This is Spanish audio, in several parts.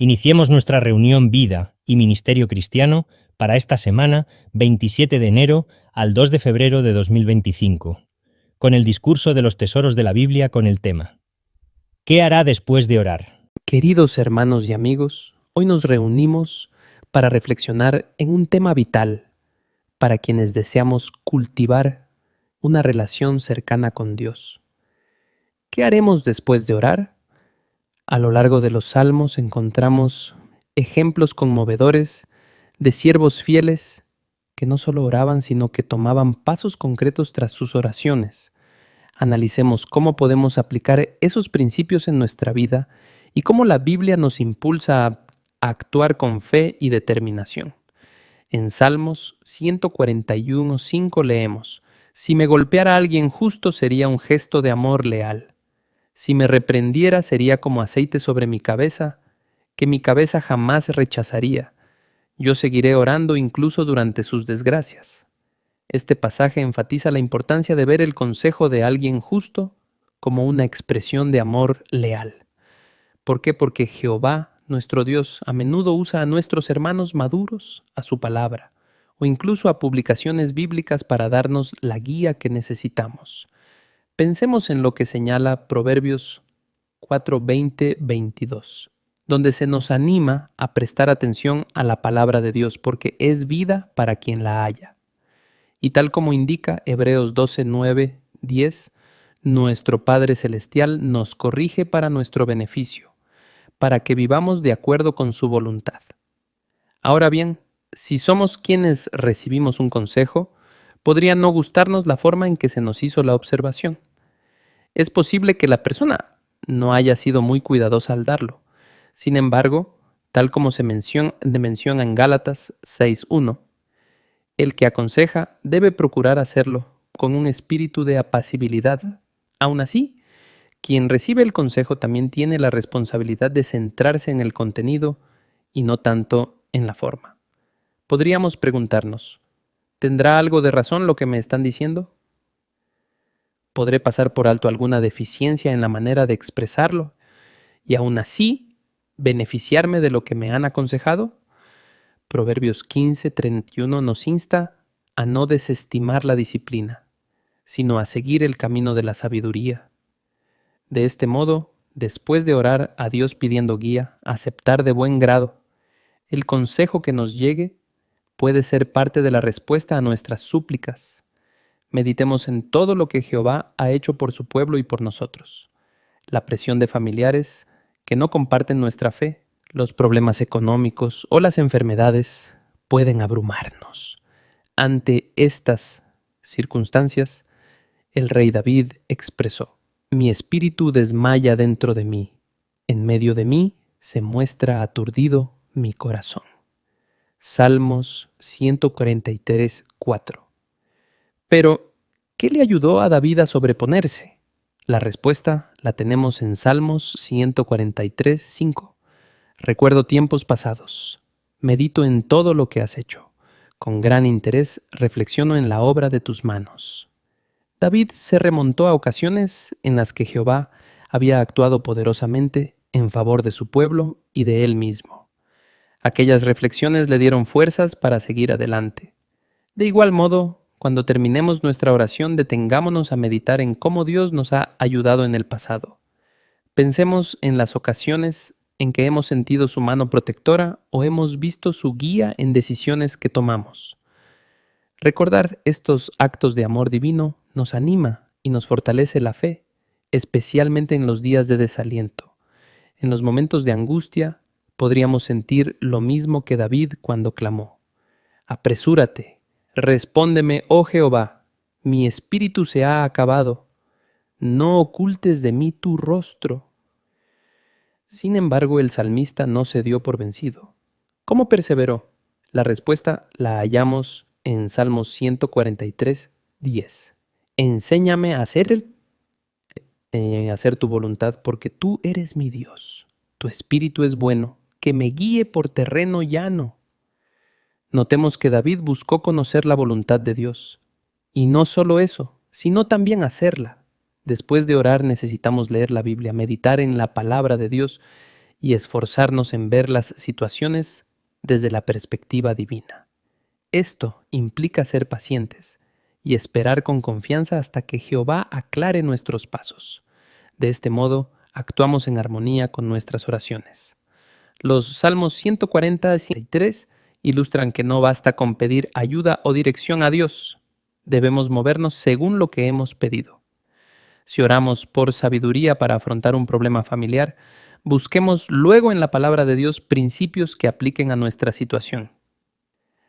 Iniciemos nuestra reunión Vida y Ministerio Cristiano para esta semana, 27 de enero al 2 de febrero de 2025, con el discurso de los tesoros de la Biblia con el tema ¿Qué hará después de orar? Queridos hermanos y amigos, hoy nos reunimos para reflexionar en un tema vital para quienes deseamos cultivar una relación cercana con Dios. ¿Qué haremos después de orar? A lo largo de los salmos encontramos ejemplos conmovedores de siervos fieles que no solo oraban, sino que tomaban pasos concretos tras sus oraciones. Analicemos cómo podemos aplicar esos principios en nuestra vida y cómo la Biblia nos impulsa a actuar con fe y determinación. En Salmos 141:5 leemos: Si me golpeara alguien justo sería un gesto de amor leal. Si me reprendiera sería como aceite sobre mi cabeza, que mi cabeza jamás rechazaría. Yo seguiré orando incluso durante sus desgracias. Este pasaje enfatiza la importancia de ver el consejo de alguien justo como una expresión de amor leal. ¿Por qué? Porque Jehová, nuestro Dios, a menudo usa a nuestros hermanos maduros a su palabra, o incluso a publicaciones bíblicas para darnos la guía que necesitamos. Pensemos en lo que señala Proverbios 4:20-22, donde se nos anima a prestar atención a la palabra de Dios, porque es vida para quien la haya. Y tal como indica Hebreos 12:9-10, nuestro Padre Celestial nos corrige para nuestro beneficio, para que vivamos de acuerdo con su voluntad. Ahora bien, si somos quienes recibimos un consejo, podría no gustarnos la forma en que se nos hizo la observación. Es posible que la persona no haya sido muy cuidadosa al darlo. Sin embargo, tal como se menciona en Gálatas 6:1, el que aconseja debe procurar hacerlo con un espíritu de apacibilidad. Aún así, quien recibe el consejo también tiene la responsabilidad de centrarse en el contenido y no tanto en la forma. Podríamos preguntarnos, ¿tendrá algo de razón lo que me están diciendo? ¿Podré pasar por alto alguna deficiencia en la manera de expresarlo y aún así beneficiarme de lo que me han aconsejado? Proverbios 15:31 nos insta a no desestimar la disciplina, sino a seguir el camino de la sabiduría. De este modo, después de orar a Dios pidiendo guía, aceptar de buen grado el consejo que nos llegue puede ser parte de la respuesta a nuestras súplicas. Meditemos en todo lo que Jehová ha hecho por su pueblo y por nosotros. La presión de familiares que no comparten nuestra fe, los problemas económicos o las enfermedades pueden abrumarnos. Ante estas circunstancias, el rey David expresó: Mi espíritu desmaya dentro de mí, en medio de mí se muestra aturdido mi corazón. Salmos 143:4. Pero, ¿qué le ayudó a David a sobreponerse? La respuesta la tenemos en Salmos 143:5. Recuerdo tiempos pasados. Medito en todo lo que has hecho. Con gran interés reflexiono en la obra de tus manos. David se remontó a ocasiones en las que Jehová había actuado poderosamente en favor de su pueblo y de él mismo. Aquellas reflexiones le dieron fuerzas para seguir adelante. De igual modo, cuando terminemos nuestra oración, detengámonos a meditar en cómo Dios nos ha ayudado en el pasado. Pensemos en las ocasiones en que hemos sentido su mano protectora o hemos visto su guía en decisiones que tomamos. Recordar estos actos de amor divino nos anima y nos fortalece la fe, especialmente en los días de desaliento. En los momentos de angustia, podríamos sentir lo mismo que David cuando clamó: Apresúrate, respóndeme, oh Jehová, mi espíritu se ha acabado, no ocultes de mí tu rostro. Sin embargo, el salmista no se dio por vencido. ¿Cómo perseveró? La respuesta la hallamos en Salmos 143:10. Enséñame a hacer tu voluntad, porque tú eres mi Dios. Tu espíritu es bueno, que me guíe por terreno llano. Notemos que David buscó conocer la voluntad de Dios. Y no solo eso, sino también hacerla. Después de orar necesitamos leer la Biblia, meditar en la palabra de Dios y esforzarnos en ver las situaciones desde la perspectiva divina. Esto implica ser pacientes y esperar con confianza hasta que Jehová aclare nuestros pasos. De este modo, actuamos en armonía con nuestras oraciones. Los Salmos 140 y 143 ilustran que no basta con pedir ayuda o dirección a Dios. Debemos movernos según lo que hemos pedido. Si oramos por sabiduría para afrontar un problema familiar, busquemos luego en la palabra de Dios principios que apliquen a nuestra situación.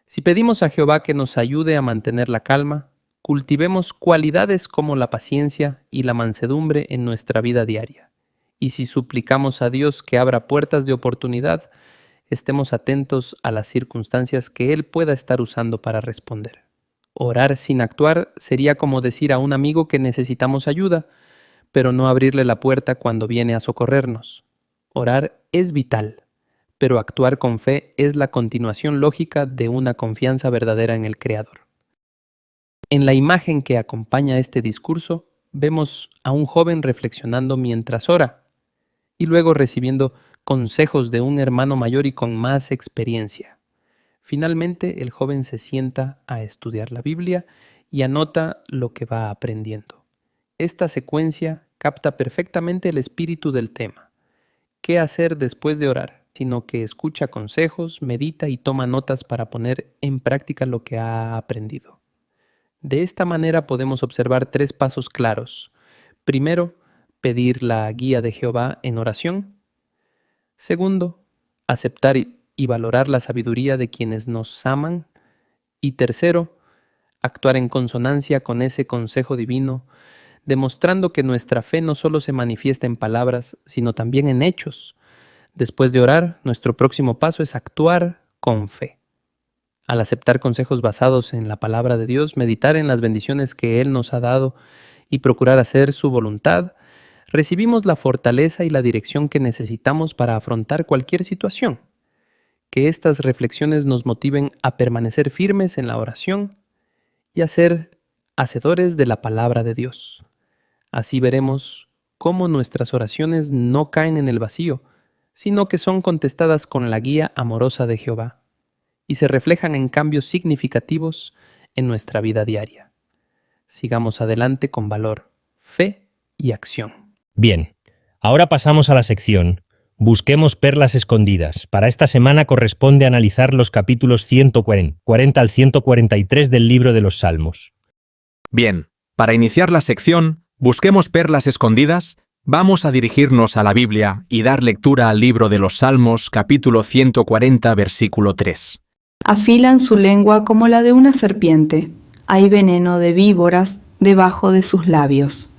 Si pedimos a Jehová que nos ayude a mantener la calma, cultivemos cualidades como la paciencia y la mansedumbre en nuestra vida diaria. Y si suplicamos a Dios que abra puertas de oportunidad, estemos atentos a las circunstancias que Él pueda estar usando para responder. Orar sin actuar sería como decir a un amigo que necesitamos ayuda, pero no abrirle la puerta cuando viene a socorrernos. Orar es vital, pero actuar con fe es la continuación lógica de una confianza verdadera en el Creador. En la imagen que acompaña este discurso, vemos a un joven reflexionando mientras ora y luego recibiendo consejos de un hermano mayor y con más experiencia. Finalmente, el joven se sienta a estudiar la Biblia y anota lo que va aprendiendo. Esta secuencia capta perfectamente el espíritu del tema. ¿Qué hacer después de orar? Sino que escucha consejos, medita y toma notas para poner en práctica lo que ha aprendido. De esta manera podemos observar 3 pasos claros. Primero, pedir la guía de Jehová en oración. Segundo, aceptar y valorar la sabiduría de quienes nos aman. Y tercero, actuar en consonancia con ese consejo divino, demostrando que nuestra fe no solo se manifiesta en palabras, sino también en hechos. Después de orar, nuestro próximo paso es actuar con fe. Al aceptar consejos basados en la palabra de Dios, meditar en las bendiciones que Él nos ha dado y procurar hacer su voluntad, recibimos la fortaleza y la dirección que necesitamos para afrontar cualquier situación. Que estas reflexiones nos motiven a permanecer firmes en la oración y a ser hacedores de la palabra de Dios. Así veremos cómo nuestras oraciones no caen en el vacío, sino que son contestadas con la guía amorosa de Jehová y se reflejan en cambios significativos en nuestra vida diaria. Sigamos adelante con valor, fe y acción. Bien, ahora pasamos a la sección Busquemos perlas escondidas. Para esta semana corresponde analizar los capítulos 140 al 143 del libro de los Salmos. Bien, para iniciar la sección Busquemos perlas escondidas, vamos a dirigirnos a la Biblia y dar lectura al libro de los Salmos, capítulo 140, versículo 3. Afilan su lengua como la de una serpiente. Hay veneno de víboras debajo de sus labios.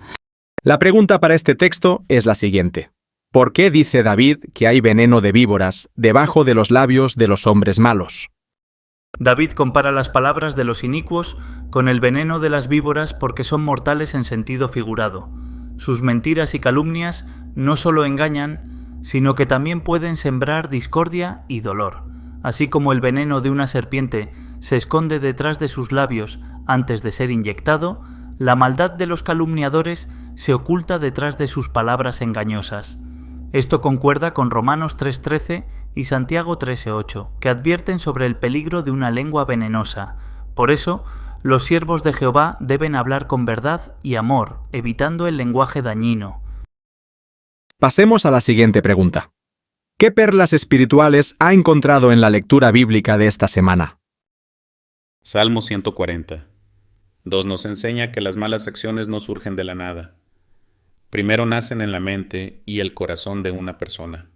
La pregunta para este texto es la siguiente. ¿Por qué dice David que hay veneno de víboras debajo de los labios de los hombres malos? David compara las palabras de los inicuos con el veneno de las víboras porque son mortales en sentido figurado. Sus mentiras y calumnias no solo engañan, sino que también pueden sembrar discordia y dolor. Así como el veneno de una serpiente se esconde detrás de sus labios antes de ser inyectado, la maldad de los calumniadores se oculta detrás de sus palabras engañosas. Esto concuerda con Romanos 3:13 y Santiago 13:8, que advierten sobre el peligro de una lengua venenosa. Por eso, los siervos de Jehová deben hablar con verdad y amor, evitando el lenguaje dañino. Pasemos a la siguiente pregunta. ¿Qué perlas espirituales ha encontrado en la lectura bíblica de esta semana? Salmo 140. 2 nos enseña que las malas acciones no surgen de la nada. Primero nacen en la mente y el corazón de una persona.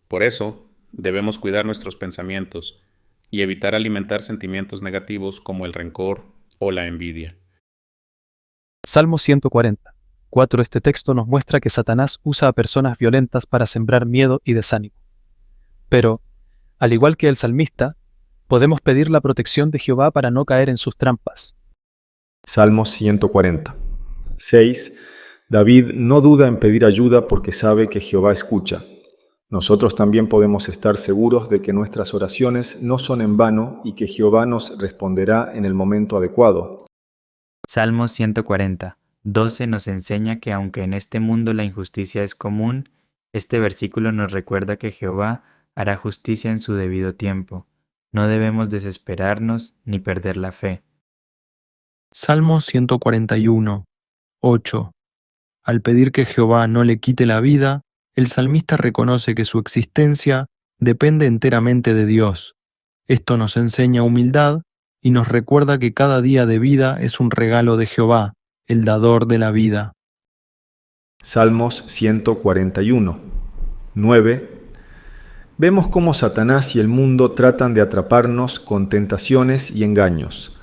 Por eso, debemos cuidar nuestros pensamientos y evitar alimentar sentimientos negativos como el rencor o la envidia. Salmo 140. 4. Este texto nos muestra que Satanás usa a personas violentas para sembrar miedo y desánimo. Pero, al igual que el salmista, podemos pedir la protección de Jehová para no caer en sus trampas. Salmo 140. 6. David no duda en pedir ayuda porque sabe que Jehová escucha. Nosotros también podemos estar seguros de que nuestras oraciones no son en vano y que Jehová nos responderá en el momento adecuado. Salmo 140. 12 nos enseña que aunque en este mundo la injusticia es común, Este versículo nos recuerda que Jehová hará justicia en su debido tiempo. No debemos desesperarnos ni perder la fe. Salmo 141, 8. Al pedir que Jehová no le quite la vida, el salmista reconoce que su existencia depende enteramente de Dios. Esto nos enseña humildad y nos recuerda que cada día de vida es un regalo de Jehová, el dador de la vida. Salmos 141, 9. Vemos cómo Satanás y el mundo tratan de atraparnos con tentaciones y engaños.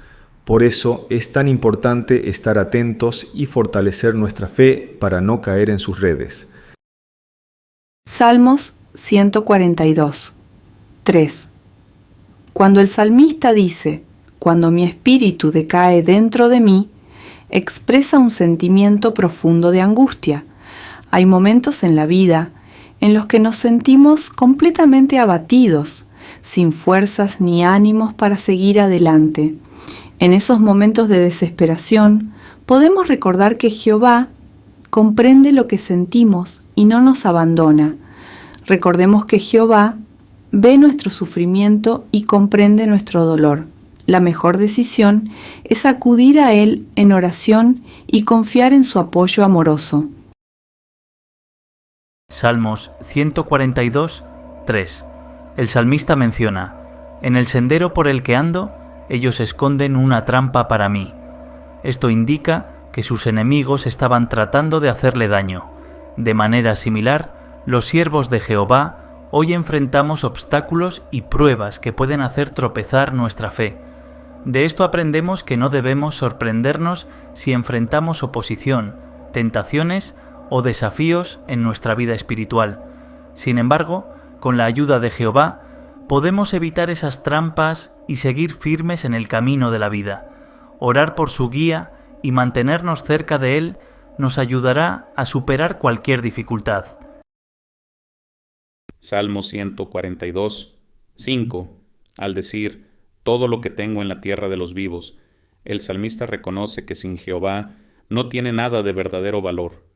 Por eso es tan importante estar atentos y fortalecer nuestra fe para no caer en sus redes. Salmos 142, 3. Cuando el salmista dice, cuando mi espíritu decae dentro de mí, expresa un sentimiento profundo de angustia. Hay momentos en la vida en los que nos sentimos completamente abatidos, sin fuerzas ni ánimos para seguir adelante. En esos momentos de desesperación, podemos recordar que Jehová comprende lo que sentimos y no nos abandona. Recordemos que Jehová ve nuestro sufrimiento y comprende nuestro dolor. La mejor decisión es acudir a Él en oración y confiar en su apoyo amoroso. Salmos 142, 3. El salmista menciona: en el sendero por el que ando, ellos esconden una trampa para mí. Esto indica que sus enemigos estaban tratando de hacerle daño. De manera similar, los siervos de Jehová hoy enfrentamos obstáculos y pruebas que pueden hacer tropezar nuestra fe. De esto aprendemos que no debemos sorprendernos si enfrentamos oposición, tentaciones o desafíos en nuestra vida espiritual. Sin embargo, con la ayuda de Jehová, podemos evitar esas trampas y seguir firmes en el camino de la vida. Orar por su guía y mantenernos cerca de Él nos ayudará a superar cualquier dificultad. Salmo 142, 5. Al decir, todo lo que tengo en la tierra de los vivos, el salmista reconoce que sin Jehová no tiene nada de verdadero valor.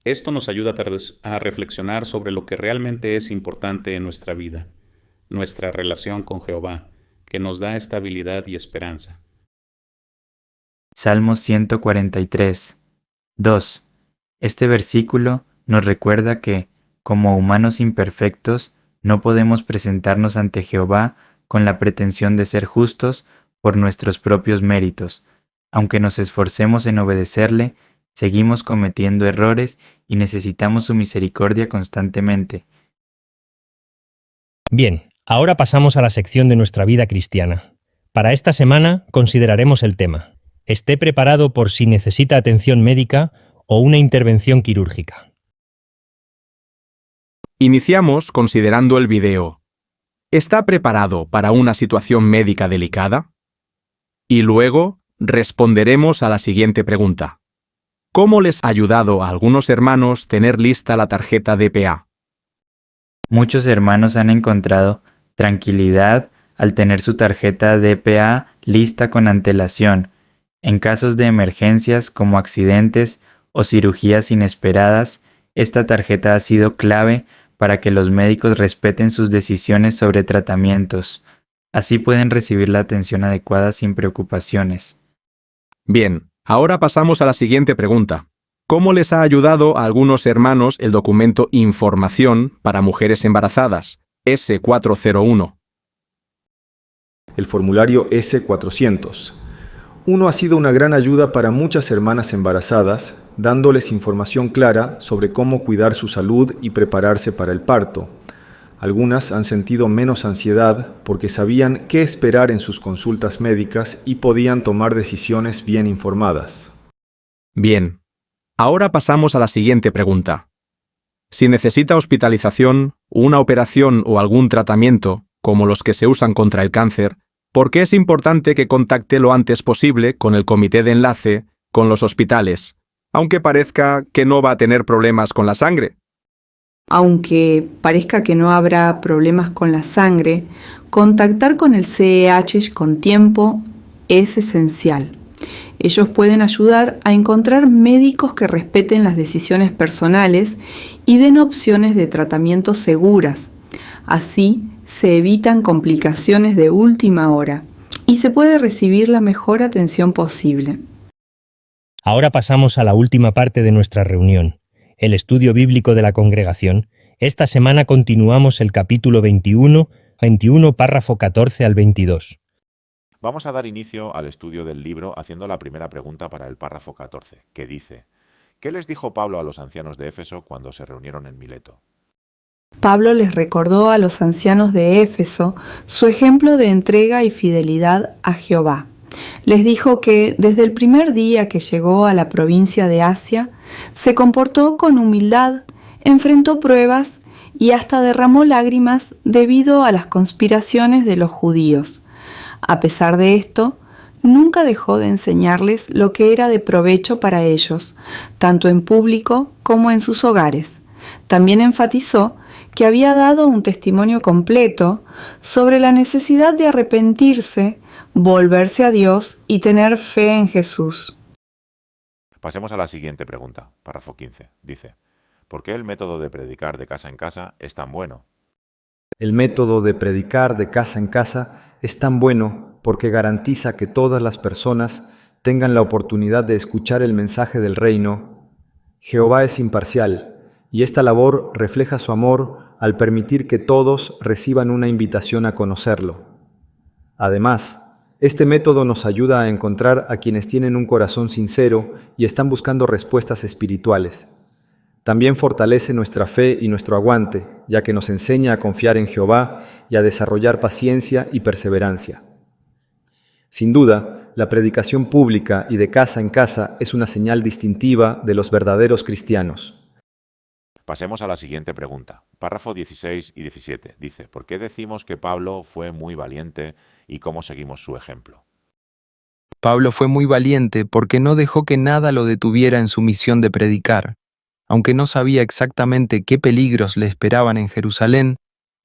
Esto nos ayuda a reflexionar sobre lo que realmente es importante en nuestra vida, nuestra relación con Jehová, que nos da estabilidad y esperanza. Salmo 143, 2. Este versículo nos recuerda que, como humanos imperfectos, no podemos presentarnos ante Jehová con la pretensión de ser justos por nuestros propios méritos. Aunque nos esforcemos en obedecerle, seguimos cometiendo errores y necesitamos su misericordia constantemente. Bien, ahora pasamos a la sección de nuestra vida cristiana. Para esta semana consideraremos el tema: esté preparado por si necesita atención médica o una intervención quirúrgica. Iniciamos considerando el video. ¿Está preparado para una situación médica delicada? Y luego responderemos a la siguiente pregunta: ¿cómo les ha ayudado a algunos hermanos tener lista la tarjeta DPA? Muchos hermanos han encontrado tranquilidad al tener su tarjeta DPA lista con antelación. En casos de emergencias como accidentes o cirugías inesperadas, esta tarjeta ha sido clave para que los médicos respeten sus decisiones sobre tratamientos. Así pueden recibir la atención adecuada sin preocupaciones. Bien, ahora pasamos a la siguiente pregunta. ¿Cómo les ha ayudado a algunos hermanos el documento Información para mujeres embarazadas, S401? El formulario S400. Uno ha sido una gran ayuda para muchas hermanas embarazadas, dándoles información clara sobre cómo cuidar su salud y prepararse para el parto. Algunas han sentido menos ansiedad porque sabían qué esperar en sus consultas médicas y podían tomar decisiones bien informadas. Bien, ahora pasamos a la siguiente pregunta. Si necesita hospitalización, una operación o algún tratamiento, como los que se usan contra el cáncer, ¿por qué es importante que contacte lo antes posible con el comité de enlace con los hospitales, aunque parezca que no va a tener problemas con la sangre? Aunque parezca que no habrá problemas con la sangre, contactar con el CEH con tiempo es esencial. Ellos pueden ayudar a encontrar médicos que respeten las decisiones personales y den opciones de tratamiento seguras. Así se evitan complicaciones de última hora y se puede recibir la mejor atención posible. Ahora pasamos a la última parte de nuestra reunión, el estudio bíblico de la congregación. Esta semana continuamos el capítulo 21, párrafo 14 al 22. Vamos a dar inicio al estudio del libro haciendo la primera pregunta para el párrafo 14, que dice: ¿qué les dijo Pablo a los ancianos de Éfeso cuando se reunieron en Mileto? Pablo les recordó a los ancianos de Éfeso su ejemplo de entrega y fidelidad a Jehová. Les dijo que desde el primer día que llegó a la provincia de Asia, se comportó con humildad, enfrentó pruebas y hasta derramó lágrimas debido a las conspiraciones de los judíos. A pesar de esto, nunca dejó de enseñarles lo que era de provecho para ellos, tanto en público como en sus hogares. También enfatizó que había dado un testimonio completo sobre la necesidad de arrepentirse, volverse a Dios y tener fe en Jesús. Pasemos a la siguiente pregunta, párrafo 15. Dice: ¿por qué el método de predicar de casa en casa es tan bueno? El método de predicar de casa en casa es tan bueno porque garantiza que todas las personas tengan la oportunidad de escuchar el mensaje del reino. Jehová es imparcial, y esta labor refleja su amor al permitir que todos reciban una invitación a conocerlo. Además, este método nos ayuda a encontrar a quienes tienen un corazón sincero y están buscando respuestas espirituales. También fortalece nuestra fe y nuestro aguante, ya que nos enseña a confiar en Jehová y a desarrollar paciencia y perseverancia. Sin duda, la predicación pública y de casa en casa es una señal distintiva de los verdaderos cristianos. Pasemos a la siguiente pregunta, párrafo 16 y 17. Dice: ¿por qué decimos que Pablo fue muy valiente y cómo seguimos su ejemplo? Pablo fue muy valiente porque no dejó que nada lo detuviera en su misión de predicar. Aunque no sabía exactamente qué peligros le esperaban en Jerusalén,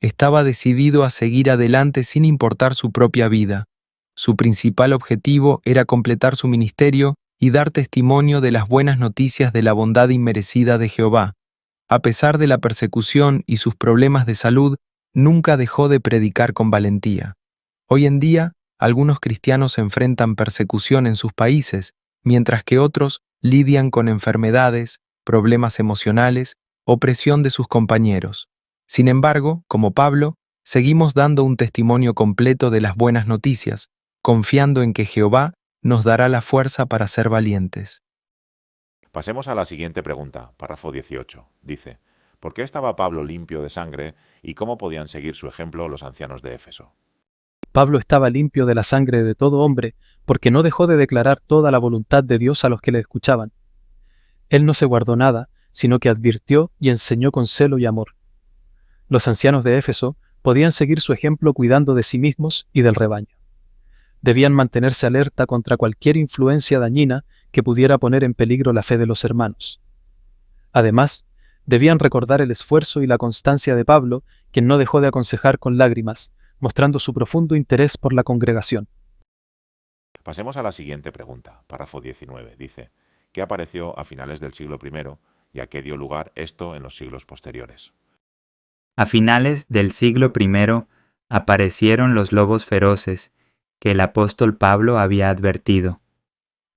estaba decidido a seguir adelante sin importar su propia vida. Su principal objetivo era completar su ministerio y dar testimonio de las buenas noticias de la bondad inmerecida de Jehová. A pesar de la persecución y sus problemas de salud, nunca dejó de predicar con valentía. Hoy en día, algunos cristianos enfrentan persecución en sus países, mientras que otros lidian con enfermedades, problemas emocionales o presión de sus compañeros. Sin embargo, como Pablo, seguimos dando un testimonio completo de las buenas noticias, confiando en que Jehová nos dará la fuerza para ser valientes. Pasemos a la siguiente pregunta, párrafo 18. Dice: ¿por qué estaba Pablo limpio de sangre y cómo podían seguir su ejemplo los ancianos de Éfeso? Pablo estaba limpio de la sangre de todo hombre, porque no dejó de declarar toda la voluntad de Dios a los que le escuchaban. Él no se guardó nada, sino que advirtió y enseñó con celo y amor. Los ancianos de Éfeso podían seguir su ejemplo cuidando de sí mismos y del rebaño. Debían mantenerse alerta contra cualquier influencia dañina que pudiera poner en peligro la fe de los hermanos. Además, debían recordar el esfuerzo y la constancia de Pablo, quien no dejó de aconsejar con lágrimas, mostrando su profundo interés por la congregación. Pasemos a la siguiente pregunta, párrafo 19. Dice: ¿qué apareció a finales del siglo I y a qué dio lugar esto en los siglos posteriores? A finales del siglo I aparecieron los lobos feroces que el apóstol Pablo había advertido.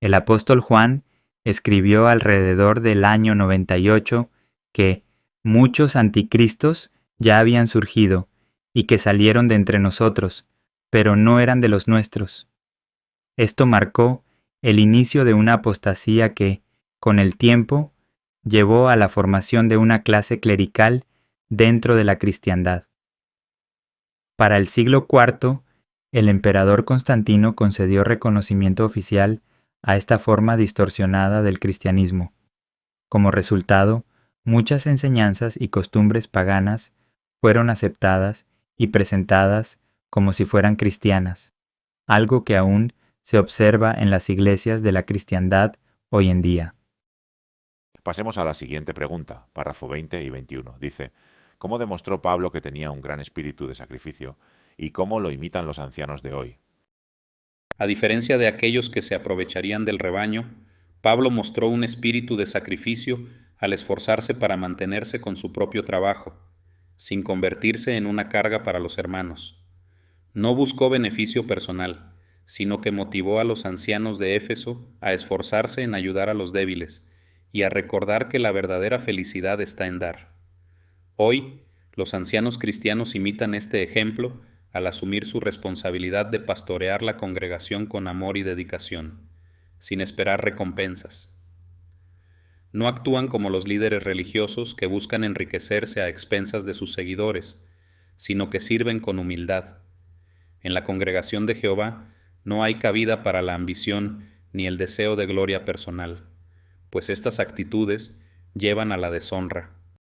El apóstol Juan escribió alrededor del año 98 que muchos anticristos ya habían surgido y que salieron de entre nosotros, pero no eran de los nuestros. Esto marcó el inicio de una apostasía que, con el tiempo, llevó a la formación de una clase clerical dentro de la cristiandad. Para el siglo IV, el emperador Constantino concedió reconocimiento oficial a esta forma distorsionada del cristianismo. Como resultado, muchas enseñanzas y costumbres paganas fueron aceptadas y presentadas como si fueran cristianas, algo que aún se observa en las iglesias de la cristiandad hoy en día. Pasemos a la siguiente pregunta, párrafo 20 y 21. Dice: ¿cómo demostró Pablo que tenía un gran espíritu de sacrificio y cómo lo imitan los ancianos de hoy? A diferencia de aquellos que se aprovecharían del rebaño, Pablo mostró un espíritu de sacrificio al esforzarse para mantenerse con su propio trabajo, sin convertirse en una carga para los hermanos. No buscó beneficio personal, sino que motivó a los ancianos de Éfeso a esforzarse en ayudar a los débiles y a recordar que la verdadera felicidad está en dar. Hoy, los ancianos cristianos imitan este ejemplo al asumir su responsabilidad de pastorear la congregación con amor y dedicación, sin esperar recompensas. No actúan como los líderes religiosos que buscan enriquecerse a expensas de sus seguidores, sino que sirven con humildad. En la congregación de Jehová no hay cabida para la ambición ni el deseo de gloria personal, pues estas actitudes llevan a la deshonra.